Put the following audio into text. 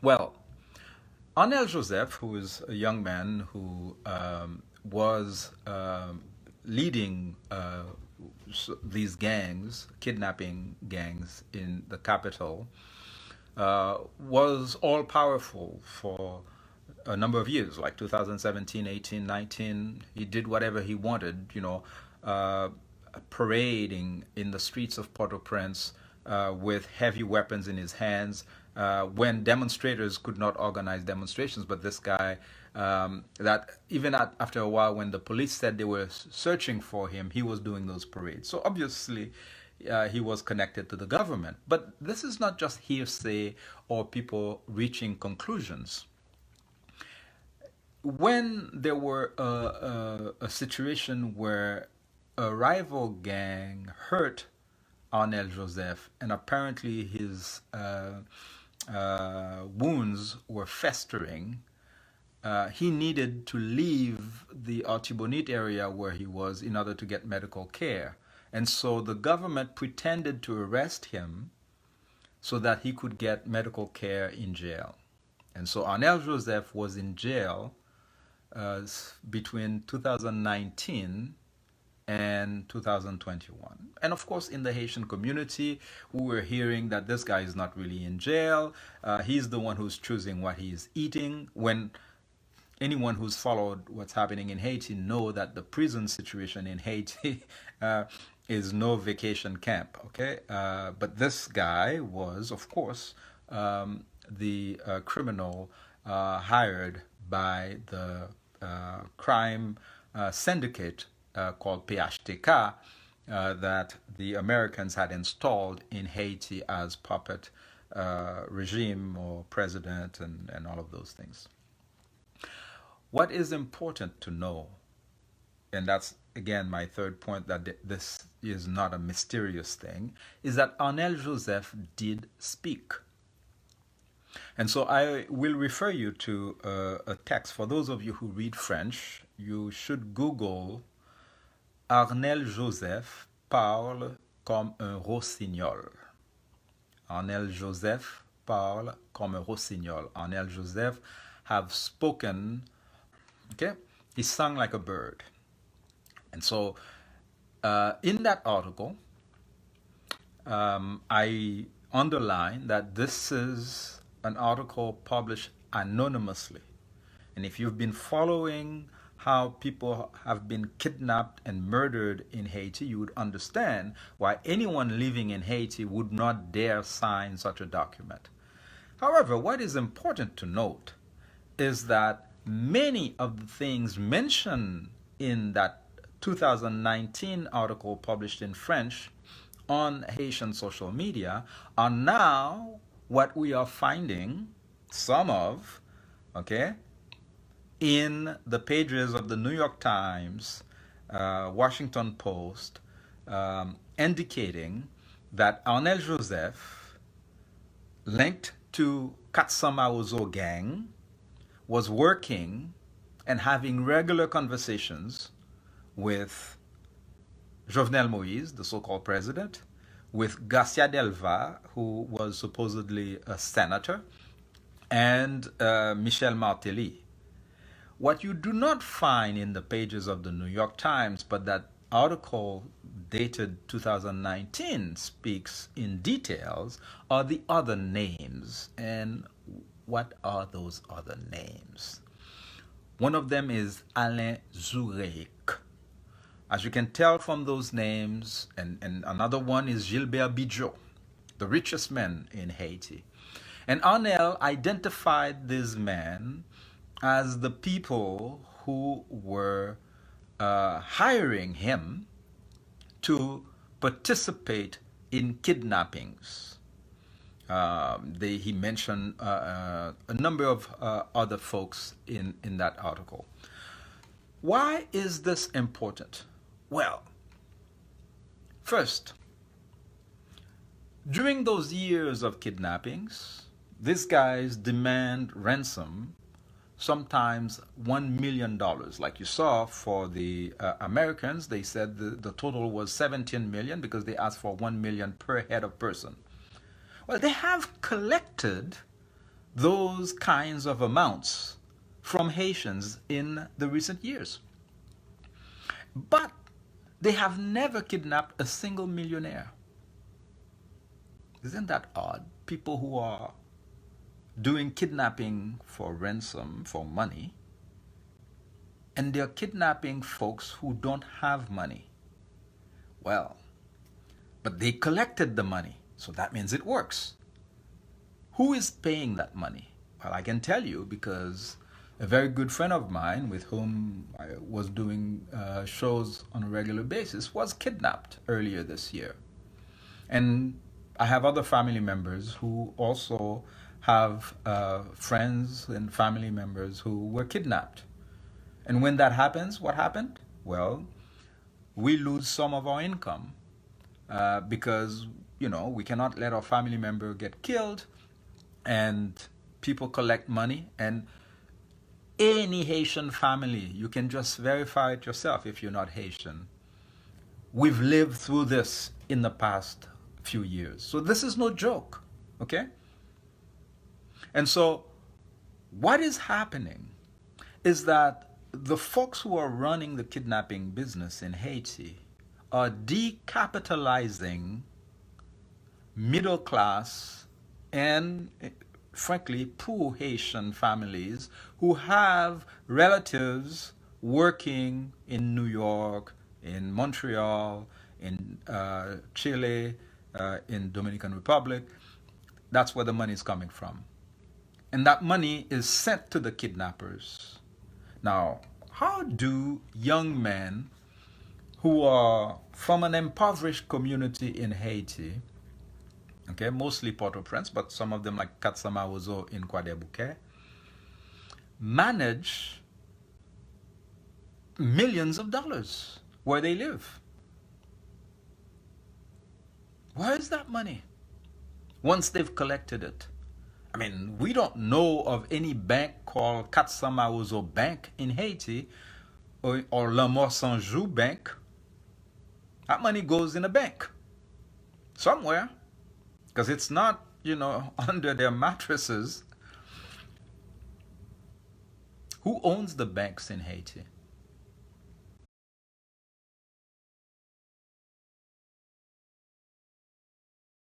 Well, Arnel Joseph, who is a young man who was leading these gangs, kidnapping gangs in the capital, was all powerful for a number of years, like 2017, 18, 19. He did whatever he wanted, uh, parading in the streets of Port-au-Prince with heavy weapons in his hands when demonstrators could not organize demonstrations. But this guy, that even after a while, when the police said they were searching for him, he was doing those parades. So obviously, he was connected to the government. But this is not just hearsay or people reaching conclusions. When there were a situation where a rival gang hurt Arnel Joseph, and apparently his wounds were festering, he needed to leave the Artibonite area where he was in order to get medical care. And so the government pretended to arrest him so that he could get medical care in jail. And so Arnel Joseph was in jail between 2019 and 2021. And of course, in the Haitian community, we were hearing that this guy is not really in jail. He's the one who's choosing what he's eating. When anyone who's followed what's happening in Haiti know that the prison situation in Haiti is no vacation camp. Okay, but this guy was, of course, the criminal hired by the crime syndicate called PHTK that the Americans had installed in Haiti as puppet regime or president and all of those things. What is important to know, and that's again my third point, that this is not a mysterious thing, is that Arnel Joseph did speak. And so I will refer you to a text. For those of you who read French, you should Google Arnel Joseph parle comme un rossignol. Arnel Joseph parle comme un rossignol. Arnel Joseph have spoken, okay? He sung like a bird. And so in that article, I underline that this is an article published anonymously. And if you've been following how people have been kidnapped and murdered in Haiti, you would understand why anyone living in Haiti would not dare sign such a document. However, what is important to note is that many of the things mentioned in that 2019 article published in French on Haitian social media are now what we are finding, some of, okay, in the pages of the New York Times, Washington Post, indicating that Arnel Joseph, linked to Katsama Ozo gang, was working and having regular conversations with Jovenel Moïse, the so-called president, with Garcia Delva, who was supposedly a senator, and Michel Martelly. What you do not find in the pages of the New York Times, but that article dated 2019 speaks in details, are the other names. And what are those other names? One of them is Alain Zourek. As you can tell from those names, and another one is Gilbert Bidjot, the richest man in Haiti. And Arnel identified these men as the people who were hiring him to participate in kidnappings. He mentioned a number of other folks in that article. Why is this important? Well, first, during those years of kidnappings, these guys demand ransom, sometimes $1 million. Like you saw for the Americans, they said the total was 17 million because they asked for 1 million per head of person. Well, they have collected those kinds of amounts from Haitians in the recent years. But they have never kidnapped a single millionaire. Isn't that odd? People who are doing kidnapping for ransom, for money, and they're kidnapping folks who don't have money. Well, but they collected the money, so that means it works. Who is paying that money? Well, I can tell you because a very good friend of mine with whom I was doing shows on a regular basis was kidnapped earlier this year. And I have other family members who also have friends and family members who were kidnapped. And when that happens, what happened? Well, we lose some of our income because, we cannot let our family member get killed, and people collect money. And any Haitian family, you can just verify it yourself if you're not Haitian. We've lived through this in the past few years. So this is no joke, okay? And so what is happening is that the folks who are running the kidnapping business in Haiti are decapitalizing middle class and, frankly, poor Haitian families who have relatives working in New York, in Montreal, in Chile, in Dominican Republic. That's where the money is coming from. And that money is sent to the kidnappers. Now, how do young men who are from an impoverished community in Haiti, okay, mostly Port-au-Prince, but some of them like Katsamawozo in Kwadebuke, manage millions of dollars where they live? Where is that money once they've collected it? I mean, we don't know of any bank called Katsamawozo Bank in Haiti or La Mort Saint-Jou Bank. That money goes in a bank somewhere because it's not, under their mattresses. Who owns the banks in Haiti?